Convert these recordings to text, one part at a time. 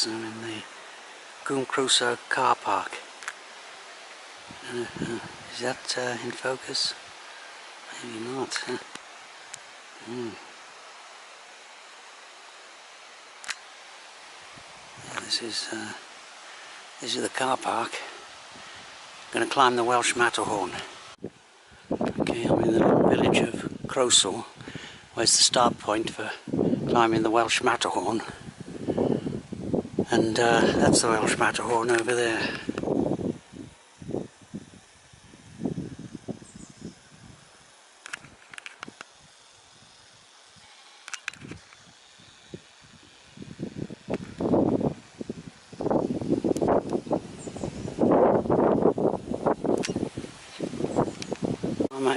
focus. I'm in the Cnicht car park. Is that in focus? Maybe not. Huh? Yeah, this is the car park. I'm going to climb the Welsh Matterhorn. Okay, I'm in the little village of Croesaw, where's the start point for climbing the Welsh Matterhorn. And that's the Welsh Matterhorn over there.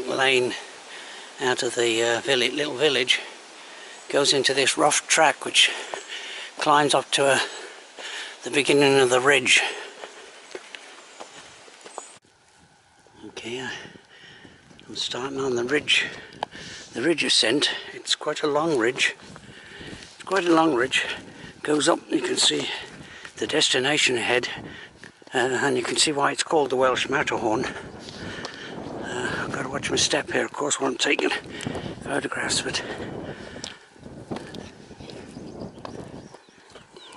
Lane out of the little village goes into this rough track which climbs up to the beginning of the ridge. Okay, I'm starting on the ridge ascent. It's quite a long ridge. Goes up, you can see the destination ahead, and you can see why it's called the Welsh Matterhorn. I've got to watch my step here, of course, while I'm taking photographs of it.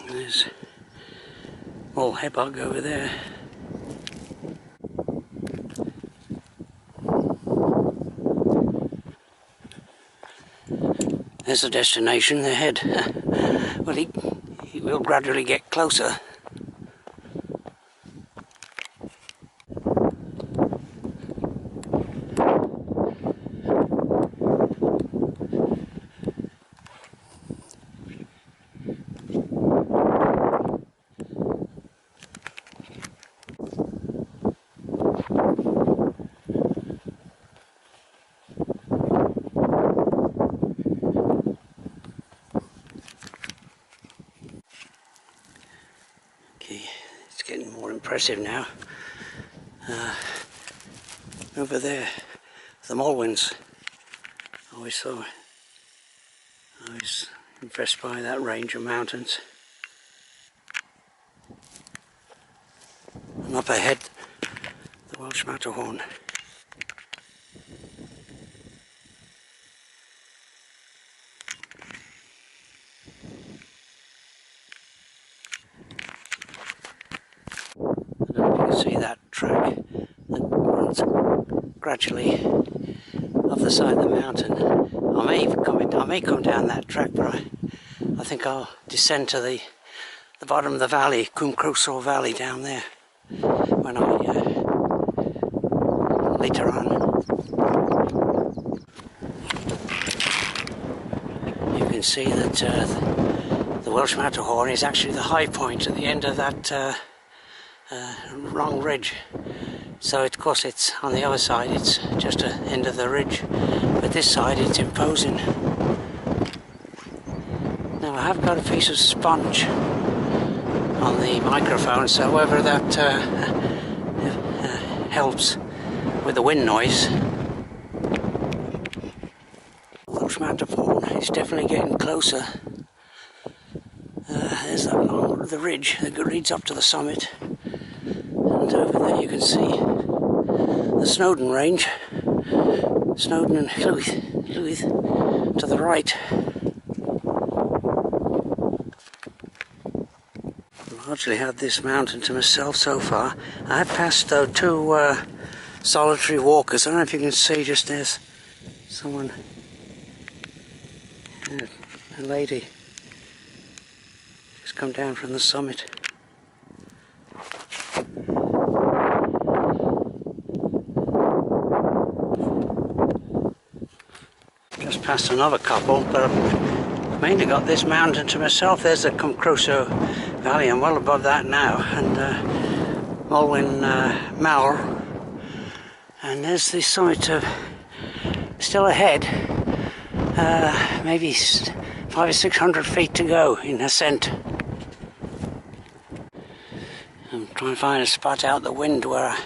There's old Hebog over there. There's the destination ahead. Well, he will gradually get closer. It's getting more impressive now. Over there, the Mulwins. I was impressed by that range of mountains. And up ahead, the Welsh Matterhorn. See that track that runs gradually up the side of the mountain. I may come down that track, but I think I'll descend to the bottom of the valley, Cnicht Valley down there, when later on. You can see that the Welsh Matterhorn is actually the high point at the end of that long ridge. So of course it's on the other side, it's just the end of the ridge, but this side it's imposing. Now I have got a piece of sponge on the microphone, so whether that helps with the wind noise. Welsh Matterhorn is definitely getting closer. There's the ridge that leads up to the summit. And over there you can see the Snowdon range, Snowdon and Llwyd to the right. I've largely had this mountain to myself so far. I have passed though two solitary walkers. I don't know if you can see, just there's someone, a lady, just come down from the summit. Just past another couple, but I've mainly got this mountain to myself. There's the Cnicht Valley, I'm well above that now, and Mulwyn Mawr, and there's the summit of, still ahead, maybe 500 or 600 feet to go in ascent. I'm trying to find a spot out the wind where I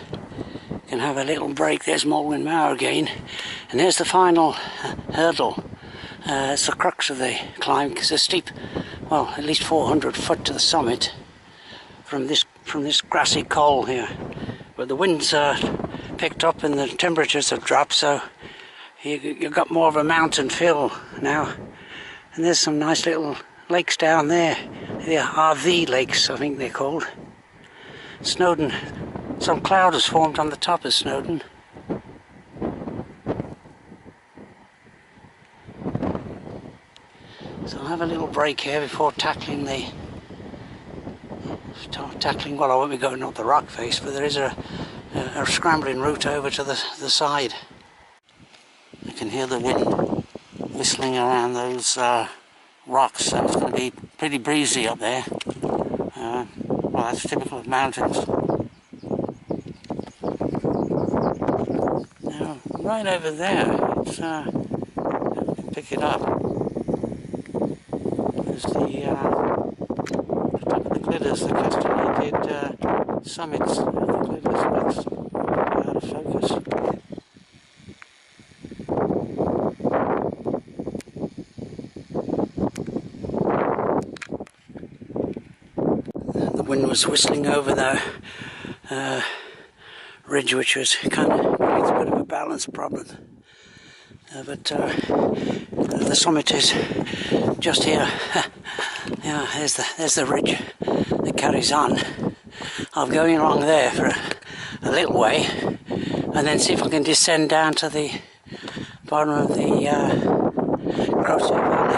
can have a little break. There's Mulwyn Mawr again, and there's the final hurdle. It's the crux of the climb, because the steep well, at least 400 foot to the summit from this grassy col here. But the wind's picked up and the temperatures have dropped, so you've got more of a mountain feel now. And there's some nice little lakes down there. The RV lakes, I think they're called. Snowdon. Some cloud has formed on the top of Snowdon. So I'll have a little break here before tackling well, I won't be going up the rock face, but there is a scrambling route over to the side. You can hear the wind whistling around those rocks, so it's going to be pretty breezy up there. Well, that's typical of mountains. Now, right over there, it's, pick it up. There's the top of the glitters, the castellated summits of the glitters. That's out of focus. The wind was whistling over the ridge, which was kind of creates a bit of a balance problem. But the summit is just here. Yeah, there's the ridge that carries on. I'm going along there for a little way, and then see if I can descend down to the bottom of the Crowsey Valley.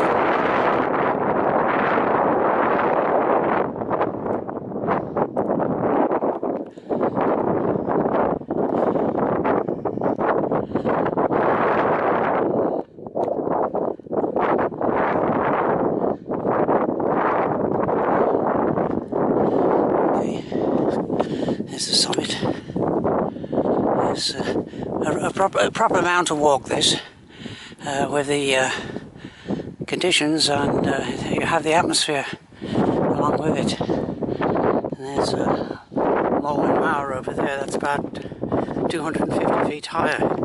There's the summit. There's a proper mountain walk, this, with the conditions, and you have the atmosphere along with it. And there's Mulwyn Mower over there. That's about 250 feet higher than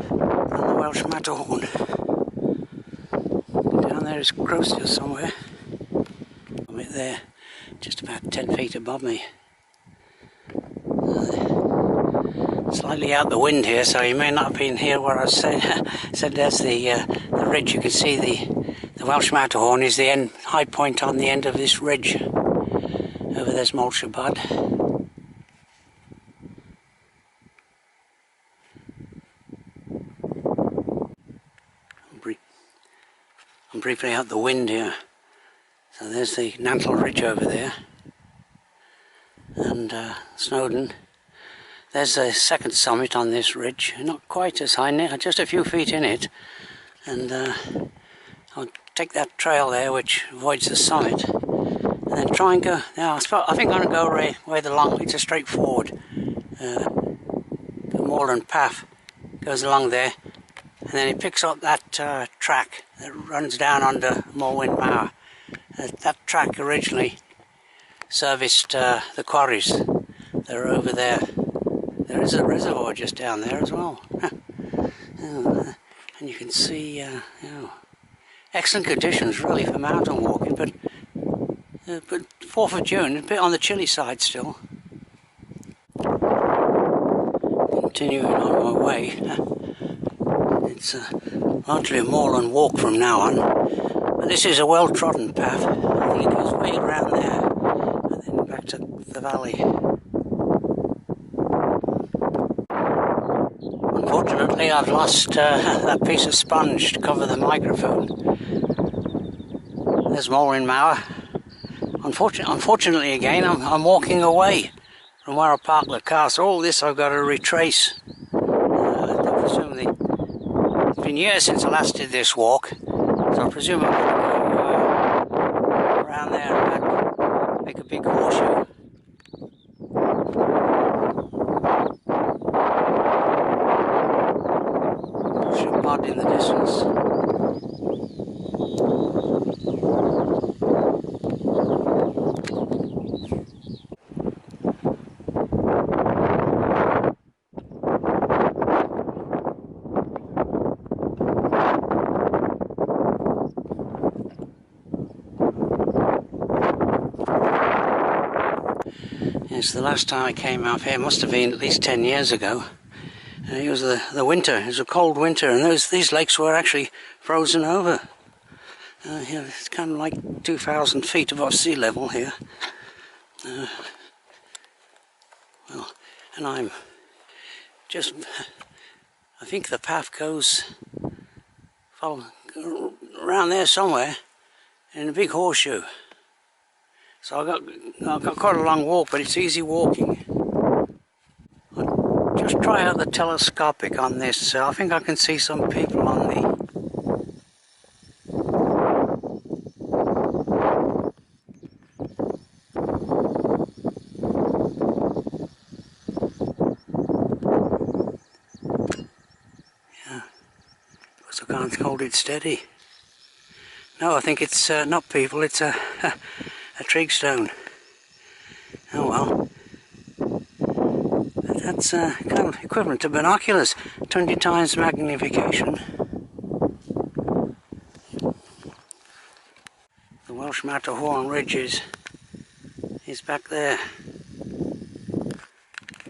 the Welsh Matterhorn. Down there is Crowsey somewhere. I'm there, just about 10 feet above me. Slightly out the wind here, so you may not have been here where I said there's the ridge. You can see the Welsh Matterhorn is the high point on the end of this ridge. Over there's Mulshabad. I'm briefly out the wind here. So there's the Nantle Ridge over there. And Snowdon. There's a second summit on this ridge, not quite as high, just a few feet in it. And I'll take that trail there, which avoids the summit, and then try and go. Now, I think I'm going to go way the long. It's a straightforward. The moorland path goes along there, and then it picks up that track that runs down under Mulwyn Mower. That track originally serviced the quarries that are over there. There is a reservoir just down there as well. And you can see excellent conditions really for mountain walking, but 4th of June, a bit on the chilly side still. Continuing on my way. It's largely a moorland walk from now on, but this is a well-trodden path. I think it goes way around there and then back to the valley. Unfortunately, I've lost that piece of sponge to cover the microphone. There's Mulwyn Mower. Unfortunately, again, I'm walking away from where I parked the car, so all this I've got to retrace. I presume it's been years since I last did this walk, so I presume I'm going to go around there and back, make a big horseshoe. Mud in the distance. Yes, the last time I came up here must have been at least 10 years ago. It was the winter. It was a cold winter, and these lakes were actually frozen over. Here, it's kind of like 2,000 feet above sea level here. Well, and I'm just, I think the path goes around there somewhere in a big horseshoe. So I've got quite a long walk, but it's easy walking. I'll just try out the telescopic on this. I think I can see some people on the I can't hold it steady. No, I think it's not people, it's a trig stone. Oh well. That's kind of equivalent to binoculars, 20 times magnification. The Welsh Matterhorn ridge is back there.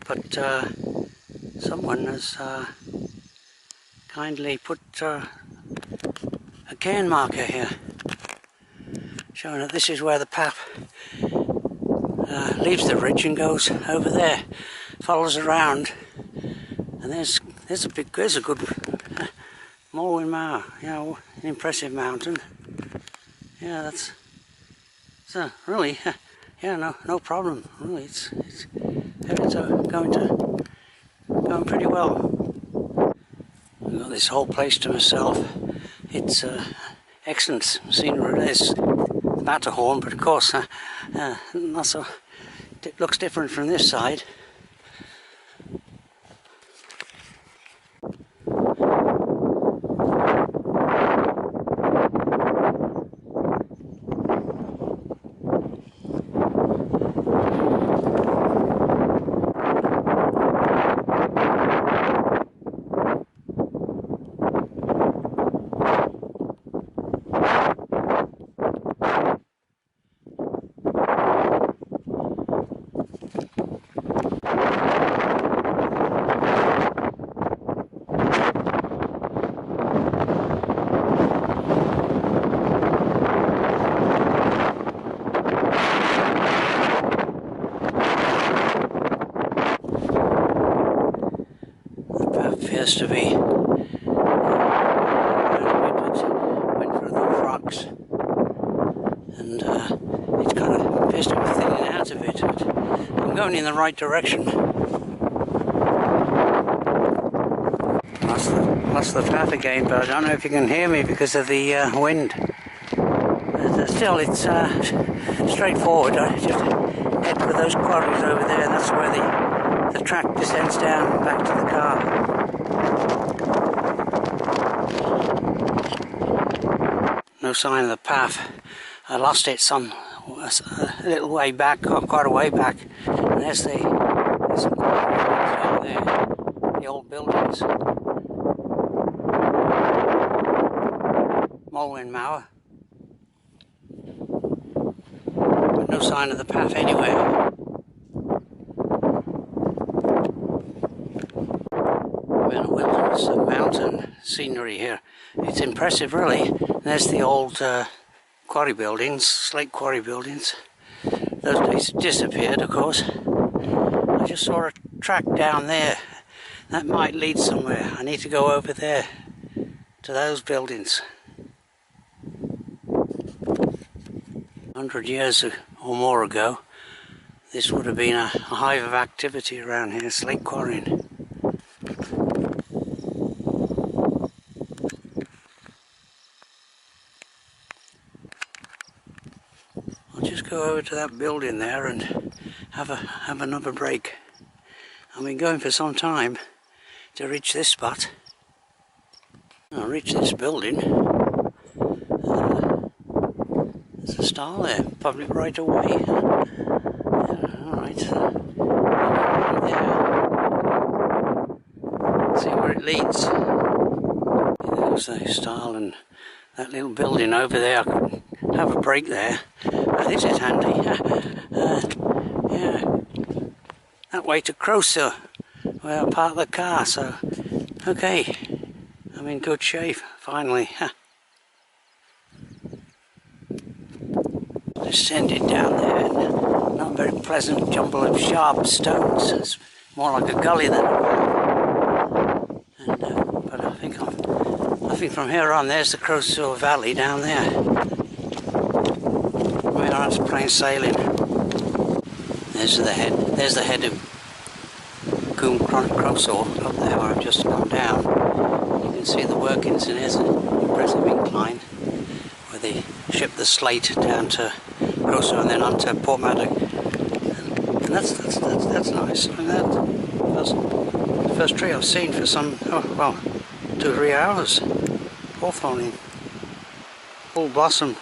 But someone has kindly put a cairn marker here, showing that this is where the path leaves the ridge and goes over there, follows around, and there's a good Morwen Mawr, you know, an impressive mountain. Yeah, that's really, yeah, no problem. Really, it's going pretty well. I've got this whole place to myself. It's excellent scenery. There's the Matterhorn, but of course, not so. It looks different from this side. Appears to be went through those rocks, and it's kind of appears to be thinning out of it. I'm going in the right direction. Lost the path again, but I don't know if you can hear me because of the wind. But still, it's straightforward. I just head for those quarries over there, and that's where the track descends down back to the car. No sign of the path. I lost it a little way back, or quite a way back. And there's some buildings down there, the old buildings. Morwen Mawr. But no sign of the path anywhere. We're in a wilderness of mountain scenery here. It's impressive, really. There's the old quarry buildings, slate quarry buildings. Those days disappeared, of course. I just saw a track down there. That might lead somewhere. I need to go over there to those buildings. 100 years or more ago, this would have been a hive of activity around here, slate quarrying. Just go over to that building there and have another break. I've been going for some time to reach this spot. I'll reach this building. There's a star there, public right of way. Alright, there. See where it leads. There's the stile and that little building over there. I could have a break there. This is handy. Yeah, that way to Croser, where I parked the car. So, okay, I'm in good shape, finally. Descended down there, not a very pleasant jumble of sharp stones. It's more like a gully than a valley. And, but I think from here on, there's the Croser Valley down there. Where I was plain sailing. There's the head of Croser up there where I've just gone down. You can see the workings, and there's an impressive incline where they ship the slate down to Croser and then onto Porthmadog. And that's nice. I mean, that's the first tree I've seen for some, 2 or 3 hours. Hawthorn, full blossom.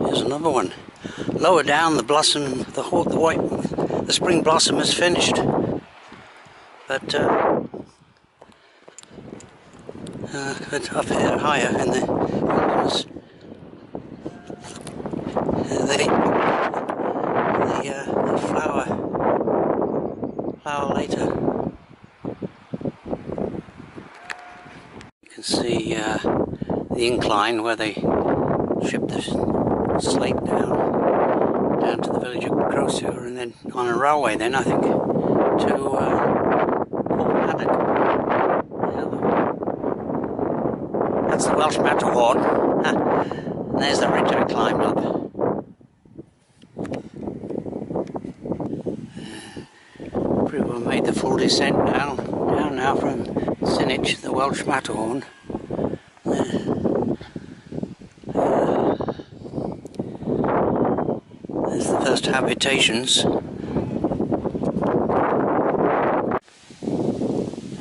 Here's another one. Lower down, the blossom, the spring blossom is finished. But up here, higher in the wilderness, the flower later. You can see the incline where they ship the slate down to the village of Croser, and then on a railway then, I think, to Porthmadog. That's the Welsh Matterhorn. And there's the ridge I climbed up. Pretty well made the full descent down now from Cnicht, the Welsh Matterhorn. There's the first habitations.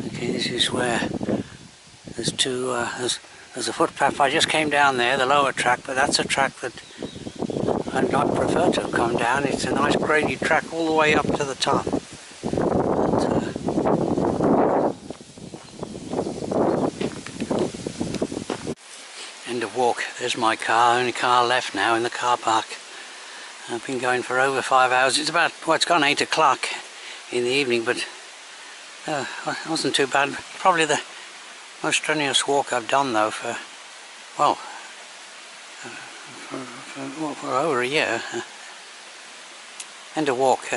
Okay, this is where there's there's a footpath. I just came down there, the lower track, but that's a track that I'd not prefer to have come down. It's a nice grady track all the way up to the top. End of walk. There's my car, only car left now in the car park. I've been going for over 5 hours. It's about, it's gone 8 o'clock in the evening, but it wasn't too bad. Probably the most strenuous walk I've done though for over a year. End of walk.